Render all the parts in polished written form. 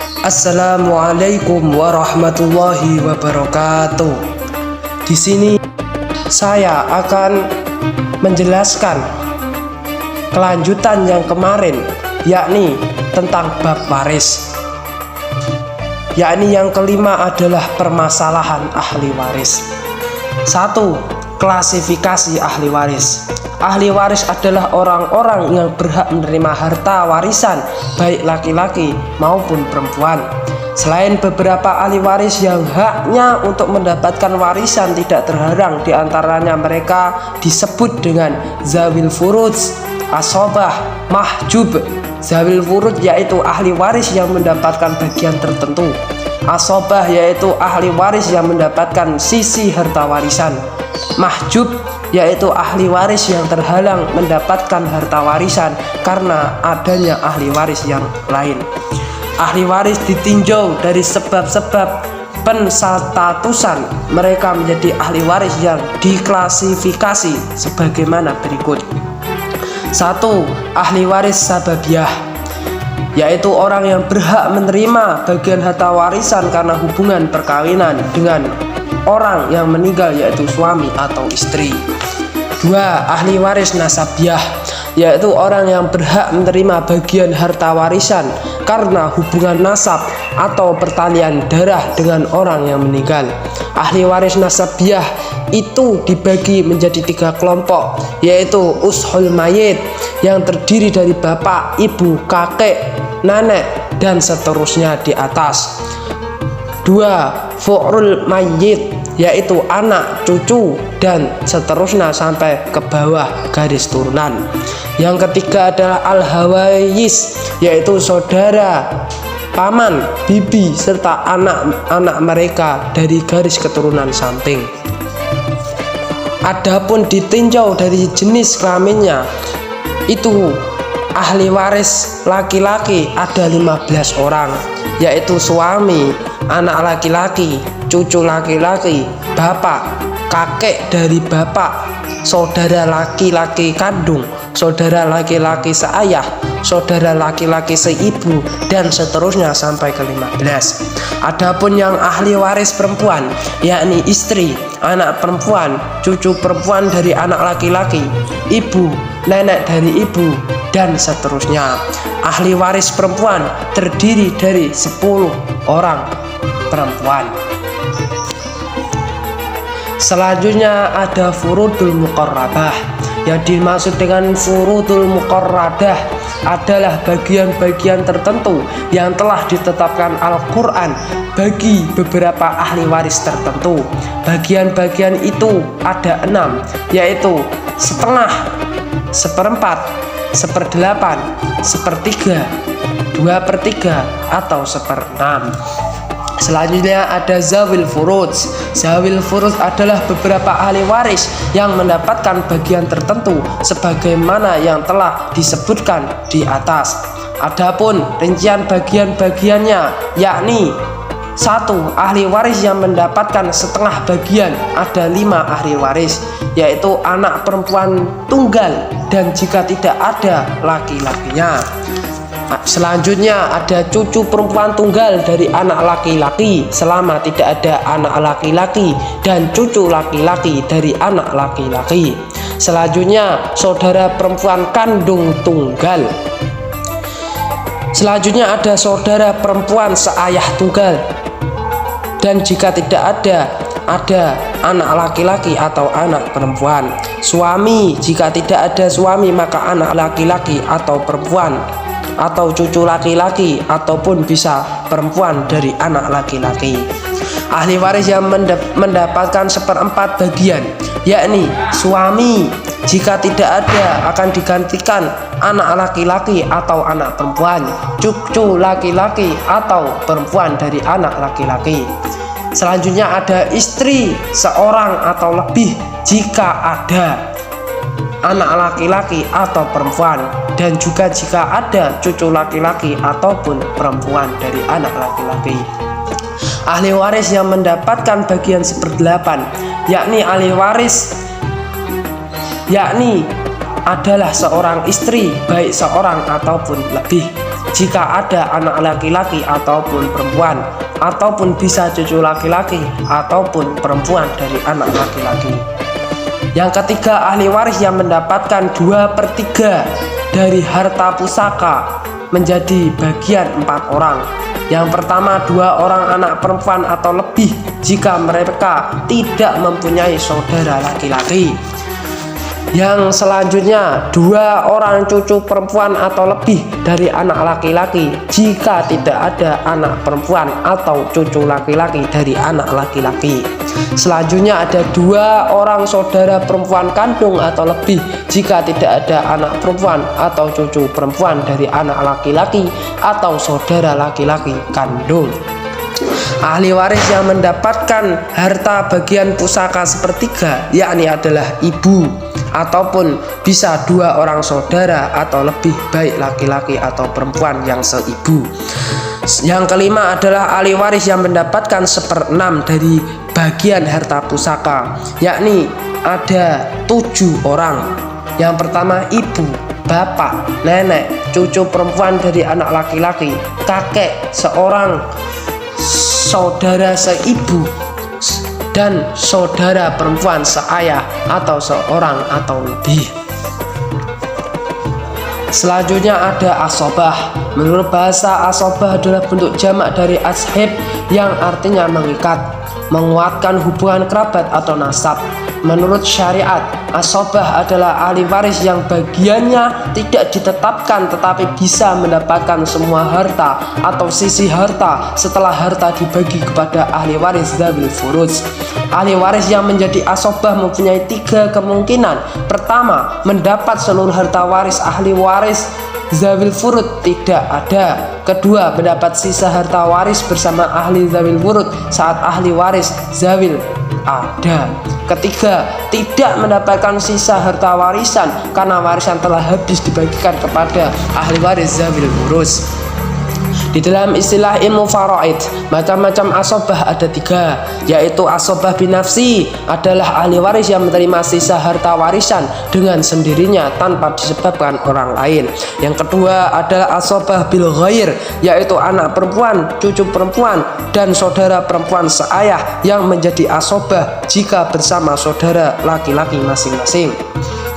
Assalamualaikum warahmatullahi wabarakatuh. Di sini saya akan menjelaskan kelanjutan yang kemarin, yakni tentang bab waris. Yakni yang kelima adalah permasalahan ahli waris. 1. Klasifikasi ahli waris. Ahli waris adalah orang-orang yang berhak menerima harta warisan, baik laki-laki maupun perempuan. Selain beberapa ahli waris yang haknya untuk mendapatkan warisan tidak terhalang, diantaranya mereka disebut dengan zawil furud, asobah, mahjub. Zawil furud yaitu ahli waris yang mendapatkan bagian tertentu. Asobah yaitu ahli waris yang mendapatkan sisi harta warisan. Mahjub yaitu ahli waris yang terhalang mendapatkan harta warisan karena adanya ahli waris yang lain. Ahli waris ditinjau dari sebab-sebab penstatusan mereka menjadi ahli waris yang diklasifikasi sebagaimana berikut. 1. Ahli waris sababiyah, yaitu orang yang berhak menerima bagian harta warisan karena hubungan perkawinan dengan orang yang meninggal, yaitu suami atau istri. 2. Ahli waris nasabiyah, yaitu orang yang berhak menerima bagian harta warisan karena hubungan nasab atau pertalian darah dengan orang yang meninggal. Ahli waris nasabiyah itu dibagi menjadi 3 kelompok, yaitu ushul mayit yang terdiri dari bapak, ibu, kakek, nenek, dan seterusnya di atas. 2. Fu'rul mayit, yaitu anak, cucu, dan seterusnya sampai ke bawah garis turunan. Yang ketiga adalah al-hawayis, yaitu saudara, paman, bibi, serta anak-anak mereka dari garis keturunan samping. Adapun ditinjau dari jenis kelaminnya, itu ahli waris laki-laki ada 15 orang, yaitu suami, anak laki-laki, cucu laki-laki, bapak, kakek dari bapak, saudara laki-laki kandung, saudara laki-laki seayah, saudara laki-laki seibu, dan seterusnya sampai ke 15. Adapun yang ahli waris perempuan, yakni istri, anak perempuan, cucu perempuan dari anak laki-laki, ibu, nenek dari ibu, dan seterusnya. Ahli waris perempuan terdiri dari 10 orang perempuan. Selanjutnya ada furudul muqarrabah. Yang dimaksud dengan furudul muqarrabah adalah bagian-bagian tertentu yang telah ditetapkan Al-Quran bagi beberapa ahli waris tertentu. Bagian-bagian itu ada 6, yaitu setengah, seperempat, seperdelapan, sepertiga, 2/3, atau 1/6. Selanjutnya ada zawil furud. Zawil furud adalah beberapa ahli waris yang mendapatkan bagian tertentu sebagaimana yang telah disebutkan di atas. Adapun rincian bagian-bagiannya, yakni 1. Ahli waris yang mendapatkan setengah bagian ada 5 ahli waris, yaitu anak perempuan tunggal dan jika tidak ada laki-lakinya. Selanjutnya ada cucu perempuan tunggal dari anak laki-laki selama tidak ada anak laki-laki, dan cucu laki-laki dari anak laki-laki. Selanjutnya saudara perempuan kandung tunggal. Selanjutnya ada saudara perempuan seayah tunggal, dan jika tidak ada anak laki-laki atau anak perempuan. Suami, jika tidak ada suami maka anak laki-laki atau perempuan, atau cucu laki-laki, ataupun bisa perempuan dari anak laki-laki. Ahli waris yang mendapatkan 1/4 bagian, yakni suami, jika tidak ada akan digantikan anak laki-laki atau anak perempuan, cucu laki-laki atau perempuan dari anak laki-laki. Selanjutnya ada istri seorang atau lebih jika ada anak laki-laki atau perempuan, dan juga jika ada cucu laki-laki ataupun perempuan dari anak laki-laki. Ahli waris yang mendapatkan bagian 1/8, yakni ahli waris adalah seorang istri, baik seorang ataupun lebih. jika ada anak laki-laki ataupun perempuan, ataupun bisa cucu laki-laki ataupun perempuan dari anak laki-laki. Yang ketiga, ahli waris yang mendapatkan 2/3 dari harta pusaka menjadi bagian 4 orang. Yang pertama, 2 orang anak perempuan atau lebih jika mereka tidak mempunyai saudara laki-laki. Yang selanjutnya, 2 orang cucu perempuan atau lebih dari anak laki-laki jika tidak ada anak perempuan atau cucu laki-laki dari anak laki-laki. Selanjutnya ada 2 orang saudara perempuan kandung atau lebih jika tidak ada anak perempuan atau cucu perempuan dari anak laki-laki atau saudara laki-laki kandung. Ahli waris yang mendapatkan harta bagian pusaka sepertiga yakni adalah ibu, ataupun bisa 2 orang saudara atau lebih, baik laki-laki atau perempuan yang seibu. Yang kelima adalah ahli waris yang mendapatkan 1/6 dari bagian harta pusaka, yakni ada 7 orang. Yang pertama, ibu, bapak, nenek, cucu perempuan dari anak laki-laki, kakek, seorang saudara seibu, dan saudara perempuan seayah atau seorang atau lebih. Selanjutnya ada asobah. Menurut bahasa, asobah adalah bentuk jamak dari ashib yang artinya mengikat, menguatkan hubungan kerabat atau nasab. Menurut syariat, asobah adalah ahli waris yang bagiannya tidak ditetapkan tetapi bisa mendapatkan semua harta atau sisi harta setelah harta dibagi kepada ahli waris dzawil furud. Ahli waris yang menjadi asobah mempunyai 3 kemungkinan. Pertama, mendapat seluruh harta waris ahli waris dzawil furud tidak ada. Kedua, mendapat sisa harta waris bersama ahli dzawil furud saat ahli waris dzawil ada. Ketiga, tidak mendapatkan sisa harta warisan karena warisan telah habis dibagikan kepada ahli waris dzawil furud. Di dalam istilah ilmu faraid, macam-macam asobah ada 3, yaitu asobah binafsi adalah ahli waris yang menerima sisa harta warisan dengan sendirinya tanpa disebabkan orang lain. Yang kedua adalah asobah bil ghair, yaitu anak perempuan, cucu perempuan, dan saudara perempuan seayah yang menjadi asobah jika bersama saudara laki-laki masing-masing.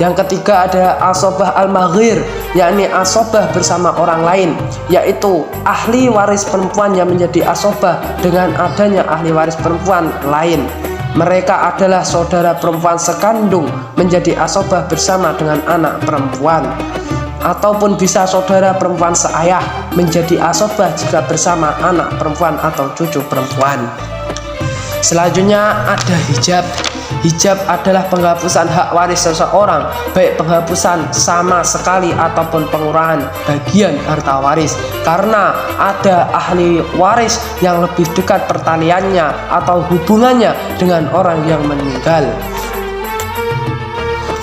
Yang ketiga ada asobah al-maghir, yakni asobah bersama orang lain, yaitu ahli waris perempuan yang menjadi asobah dengan adanya ahli waris perempuan lain. Mereka adalah saudara perempuan sekandung menjadi asobah bersama dengan anak perempuan, ataupun bisa saudara perempuan seayah menjadi asobah jika bersama anak perempuan atau cucu perempuan. Selanjutnya ada hijab. Hijab adalah penghapusan hak waris seseorang, baik penghapusan sama sekali ataupun pengurangan bagian harta waris, karena ada ahli waris yang lebih dekat pertaliannya atau hubungannya dengan orang yang meninggal.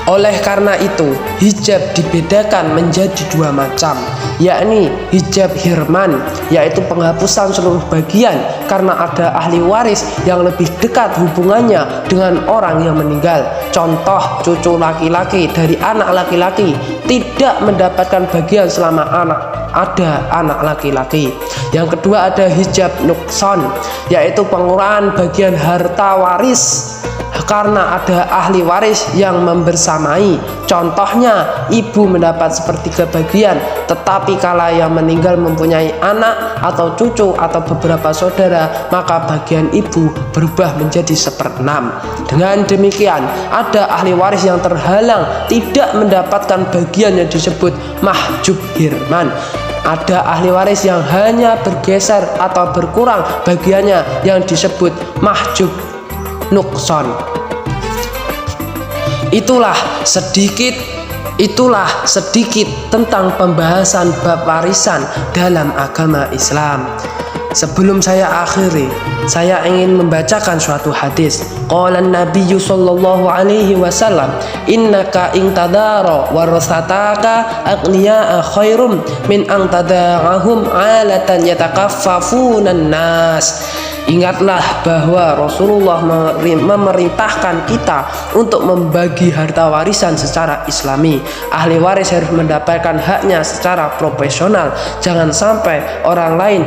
Oleh karena itu, hijab dibedakan menjadi 2 macam, yakni hijab hirman, yaitu penghapusan seluruh bagian karena ada ahli waris yang lebih dekat hubungannya dengan orang yang meninggal. Contoh, cucu laki-laki dari anak laki-laki tidak mendapatkan bagian selama ada anak laki-laki. Yang kedua ada hijab nukson, yaitu pengurangan bagian harta waris karena ada ahli waris yang membersamai. Contohnya, ibu mendapat 1/3 bagian, tetapi kala yang meninggal mempunyai anak atau cucu atau beberapa saudara, maka bagian ibu berubah menjadi 1/6. Dengan demikian, ada ahli waris yang terhalang tidak mendapatkan bagian yang disebut mahjub hirman. Ada ahli waris yang hanya bergeser atau berkurang bagiannya yang disebut mahjub nukson. Itulah sedikit tentang pembahasan bab warisan dalam agama Islam. Sebelum saya akhiri, saya ingin membacakan suatu hadis. Qala Nabi sallallahu alaihi wasallam, innaka in tadara warasataka aghniya khairum min an tadarahum alatan yatakaffafunan nas. Ingatlah bahwa Rasulullah memerintahkan kita untuk membagi harta warisan secara islami. Ahli waris harus mendapatkan haknya secara profesional. Jangan sampai orang lain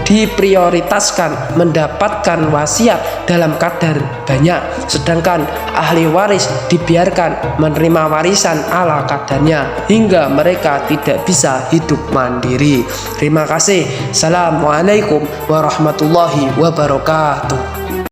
diprioritaskan mendapatkan wasiat dalam kadar banyak, sedangkan ahli waris dibiarkan menerima warisan ala kadarnya hingga mereka tidak bisa hidup mandiri. Terima kasih. Assalamualaikum warahmatullahi wabarakatuh.